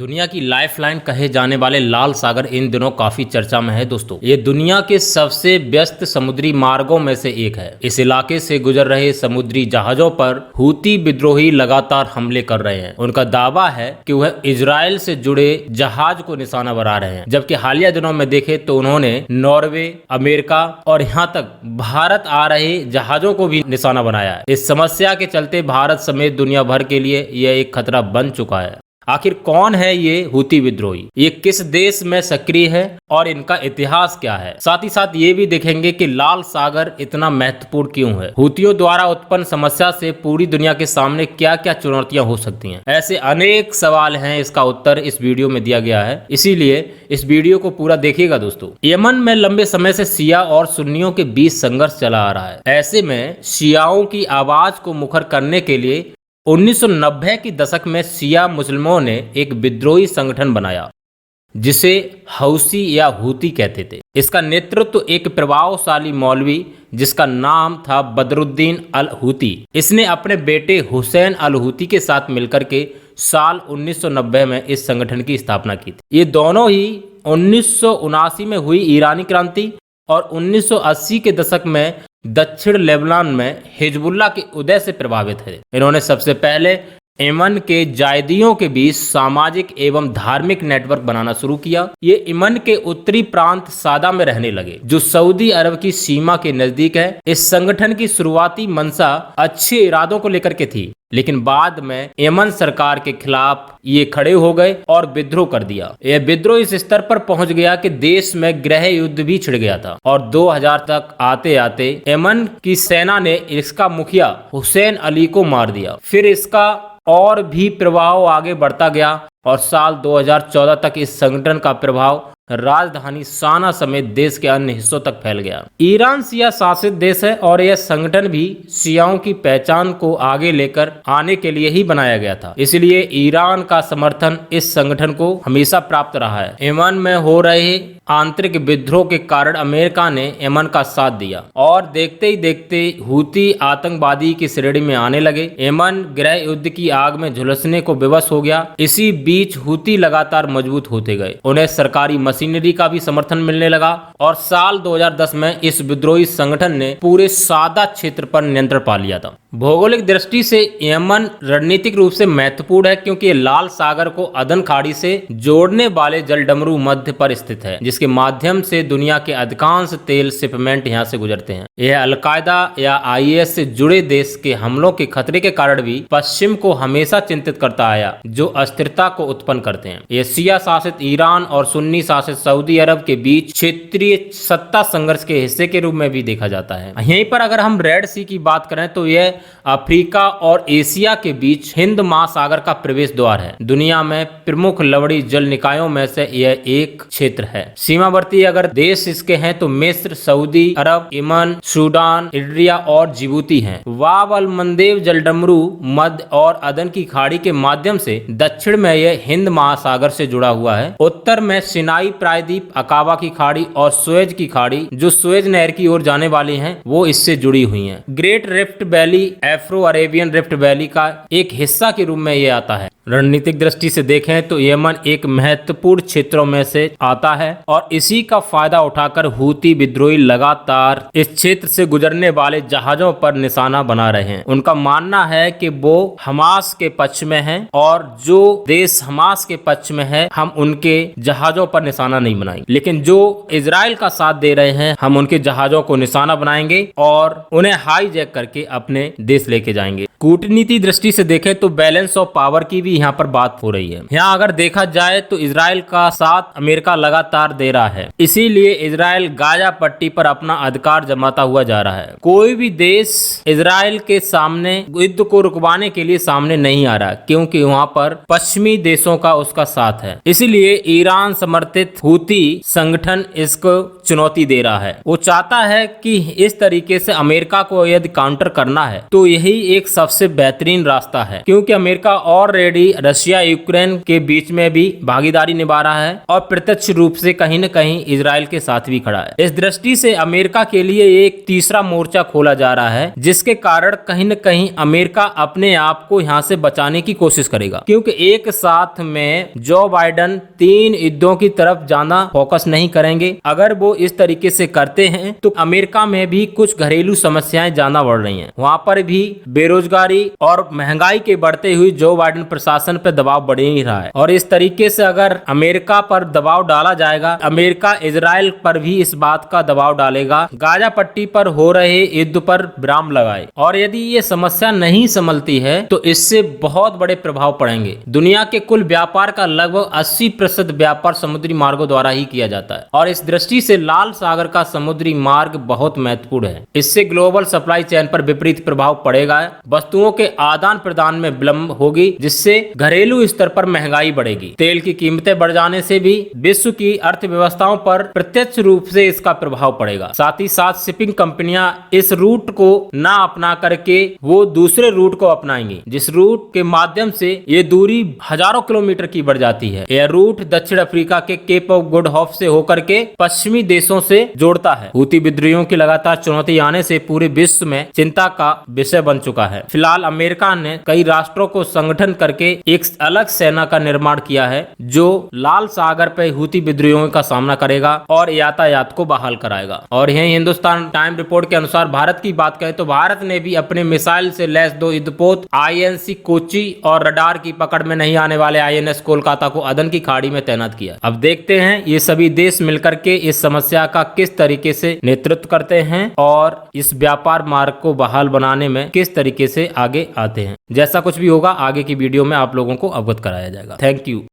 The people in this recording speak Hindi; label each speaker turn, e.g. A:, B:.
A: दुनिया की लाइफलाइन कहे जाने वाले लाल सागर इन दिनों काफी चर्चा में है दोस्तों। ये दुनिया के सबसे व्यस्त समुद्री मार्गों में से एक है। इस इलाके से गुजर रहे समुद्री जहाजों पर हूती विद्रोही लगातार हमले कर रहे हैं। उनका दावा है कि वह इजराइल से जुड़े जहाज को निशाना बना रहे हैं, जबकि हालिया दिनों में देखे तो उन्होंने नॉर्वे, अमेरिका और यहाँ तक भारत आ रहे जहाजों को भी निशाना बनाया है। इस समस्या के चलते भारत समेत दुनिया भर के लिए यह एक खतरा बन चुका है। आखिर कौन है ये हूती विद्रोही, ये किस देश में सक्रिय है और इनका इतिहास क्या है। साथ ही साथ ये भी देखेंगे कि लाल सागर इतना महत्वपूर्ण क्यों है। हूतियों द्वारा उत्पन्न समस्या से पूरी दुनिया के सामने क्या क्या चुनौतियां हो सकती हैं। ऐसे अनेक सवाल हैं, इसका उत्तर इस वीडियो में दिया गया है, इसीलिए इस वीडियो को पूरा देखिएगा दोस्तों। यमन में लंबे समय से शिया और सुन्नियों के बीच संघर्ष चला आ रहा है। ऐसे में शियाओं की आवाज को मुखर करने के लिए 1990 की दशक में शिया मुस्लिमों ने एक विद्रोही संगठन बनाया जिसे हौसी या हूती कहते थे। इसका नेतृत्व एक प्रभावशाली मौलवी जिसका नाम था बदरुद्दीन अल हूती, इसने अपने बेटे हुसैन अल हूती के साथ मिलकर के साल 1990 में इस संगठन की स्थापना की थी। ये दोनों ही 1979 में हुई ईरानी क्रांति और 1980 के दशक में दक्षिण लेबनान में हिजबुल्लाह के उदय से प्रभावित है। इन्होंने सबसे पहले यमन के जायदियों के बीच सामाजिक एवं धार्मिक नेटवर्क बनाना शुरू किया। ये यमन के उत्तरी प्रांत सादा में रहने लगे, जो सऊदी अरब की सीमा के नजदीक है। इस संगठन की शुरुआती मंशा अच्छे इरादों को लेकर के थी, लेकिन बाद में यमन सरकार के खिलाफ ये खड़े हो गए और विद्रोह कर दिया। यह विद्रोह इस स्तर पर पहुंच गया कि देश में गृह युद्ध भी छिड़ गया था और 2000 तक आते आते यमन की सेना ने इसका मुखिया हुसैन अली को मार दिया। फिर इसका और भी प्रभाव आगे बढ़ता गया और साल 2014 तक इस संगठन का प्रभाव राजधानी साना समेत देश के अन्य हिस्सों तक फैल गया। ईरान शिया शासित देश है और यह संगठन भी शियाओं की पहचान को आगे लेकर आने के लिए ही बनाया गया था, इसलिए ईरान का समर्थन इस संगठन को हमेशा प्राप्त रहा है। यमन में हो रहे आंतरिक विद्रोह के कारण अमेरिका ने यमन का साथ दिया और देखते ही देखते हूती आतंकवादी की श्रेणी में आने लगे। यमन गृह युद्ध की आग में झुलसने को विवश हो गया। इसी बीच हूती लगातार मजबूत होते गए, उन्हें सरकारी मशीनरी का भी समर्थन मिलने लगा और साल 2010 में इस विद्रोही संगठन ने पूरे सादा क्षेत्र पर नियंत्रण पा लिया था। भौगोलिक दृष्टि से यमन रणनीतिक रूप से महत्वपूर्ण है क्योंकि लाल सागर को अदन खाड़ी से जोड़ने वाले जलडमरू मध्य पर स्थित है, जिसके माध्यम से दुनिया के अधिकांश तेल शिपमेंट यहाँ से गुजरते हैं। यह अलकायदा या IS से जुड़े देश के हमलों के खतरे के कारण भी पश्चिम को हमेशा चिंतित करता आया, जो अस्थिरता को उत्पन्न करते हैं। यह शिया शासित ईरान और सुन्नी शासित सऊदी अरब के बीच क्षेत्रीय सत्ता संघर्ष के हिस्से के रूप में भी देखा जाता है। यहीं पर अगर हम रेड सी की बात करें तो यह अफ्रीका और एशिया के बीच हिंद महासागर का प्रवेश द्वार है। दुनिया में प्रमुख लवड़ी जल निकायों में से यह एक क्षेत्र है। सीमावर्ती अगर देश इसके हैं तो मिस्र, सऊदी अरब, यमन, सूडान, इरिट्रिया और जिबूती हैं। वाब अल मंदेब जलडमरू मध्य और अदन की खाड़ी के माध्यम से दक्षिण में यह हिंद महासागर से जुड़ा हुआ है। उत्तर में सिनाई प्रायद्वीप, अकाबा की खाड़ी और सुएज की खाड़ी, जो सुएज नहर की ओर जाने वाली हैं, वो इससे जुड़ी हुई हैं। Great rift valley Afro Arabian rift valley का एक हिस्सा के रूप में ये आता है। रणनीतिक दृष्टि से देखें तो यमन एक महत्वपूर्ण क्षेत्रों में से आता है और इसी का फायदा उठाकर हूती विद्रोही लगातार इस क्षेत्र से गुजरने वाले जहाजों पर निशाना बना रहे हैं। उनका मानना है कि वो हमास के पक्ष में हैं और जो देश हमास के पक्ष में है हम उनके जहाजों पर निशाना नहीं बनाएंगे, लेकिन जो इजराइल का साथ दे रहे हैं हम उनके जहाजों को निशाना बनाएंगे और उन्हें हाईजैक करके अपने देश लेके जाएंगे। कूटनीति दृष्टि से देखें तो बैलेंस ऑफ पावर की भी यहाँ पर बात हो रही है। यहाँ अगर देखा जाए तो इजराइल का साथ अमेरिका लगातार दे रहा है, इसीलिए इजराइल गाजा पट्टी पर अपना अधिकार जमाता हुआ जा रहा है। कोई भी देश इजराइल के सामने युद्ध को रुकवाने के लिए सामने नहीं आ रहा क्योंकि वहाँ पर पश्चिमी देशों का उसका साथ है। इसीलिए ईरान समर्थित हूती संगठन इसको चुनौती दे रहा है। वो चाहता है कि इस तरीके से अमेरिका को यदि काउंटर करना है तो यही एक सबसे बेहतरीन रास्ता है, क्योंकि अमेरिका ऑलरेडी रशिया यूक्रेन के बीच में भी भागीदारी निभा रहा है और प्रत्यक्ष रूप से कहीं न कहीं इजराइल के साथ भी खड़ा है। इस दृष्टि से अमेरिका के लिए एक तीसरा मोर्चा खोला जा रहा है, जिसके कारण कहीं न कहीं अमेरिका अपने आप को यहां से बचाने की कोशिश करेगा, क्योंकि एक साथ में जो बाइडेन 3 युद्धों की तरफ जाना फोकस नहीं करेंगे। अगर वो इस तरीके से करते हैं तो अमेरिका में भी कुछ घरेलू समस्याएं ज्यादा बढ़ रही हैं। वहां पर भी बेरोजगारी और महंगाई के बढ़ते हुए जो बाइडेन प्रशासन पर दबाव बढ़ ही रहा है, और इस तरीके से अगर अमेरिका पर दबाव डाला जाएगा, अमेरिका इजराइल पर भी इस बात का दबाव डालेगा गाजा पट्टी पर हो रहे युद्ध पर विराम लगाए। और यदि ये समस्या नहीं संभलती है तो इससे बहुत बड़े प्रभाव पड़ेंगे। दुनिया के कुल व्यापार का लगभग 80% व्यापार समुद्री मार्गों द्वारा ही किया जाता है, और इस दृष्टि से लाल सागर का समुद्री मार्ग बहुत महत्वपूर्ण है। इससे ग्लोबल सप्लाई चेन पर विपरीत प्रभाव पड़ेगा, वस्तुओं के आदान प्रदान में विलंब होगी, जिससे घरेलू स्तर पर महंगाई बढ़ेगी। तेल की कीमतें बढ़ जाने से भी विश्व की अर्थव्यवस्थाओं पर प्रत्यक्ष रूप से इसका प्रभाव पड़ेगा। साथ ही साथ शिपिंग कंपनियां इस रूट को ना अपना करके वो दूसरे रूट को अपनाएंगी, जिस रूट के माध्यम से ये दूरी हजारों किलोमीटर की बढ़ जाती है। यह रूट दक्षिण अफ्रीका के केप ऑफ गुड होप से होकर के पश्चिमी देशों से जोड़ता है। हूती विद्रोहियों की लगातार चुनौती आने से पूरे विश्व में चिंता का विषय बन चुका है। फिलहाल अमेरिका ने कई राष्ट्रों को संगठन करके एक अलग सेना का निर्माण किया है, जो लाल सागर पे हूती विद्रोहियों का सामना करेगा और यातायात को बहाल कराएगा। और यही हिंदुस्तान टाइम रिपोर्ट के अनुसार भारत की बात करें तो भारत ने भी अपने मिसाइल से लैस 2 युद्धपोत INC कोची और रडार की पकड़ में नहीं आने वाले INS कोलकाता को अदन की खाड़ी में तैनात किया। अब देखते हैं ये सभी देश मिलकर के इस समस्या का किस तरीके से नेतृत्व करते हैं और इस व्यापार मार्ग को बहाल बनाने में किस तरीके से आगे आते हैं। जैसा कुछ भी होगा आगे की वीडियो में आप लोगों को अवगत कराया जाएगा। Thank you.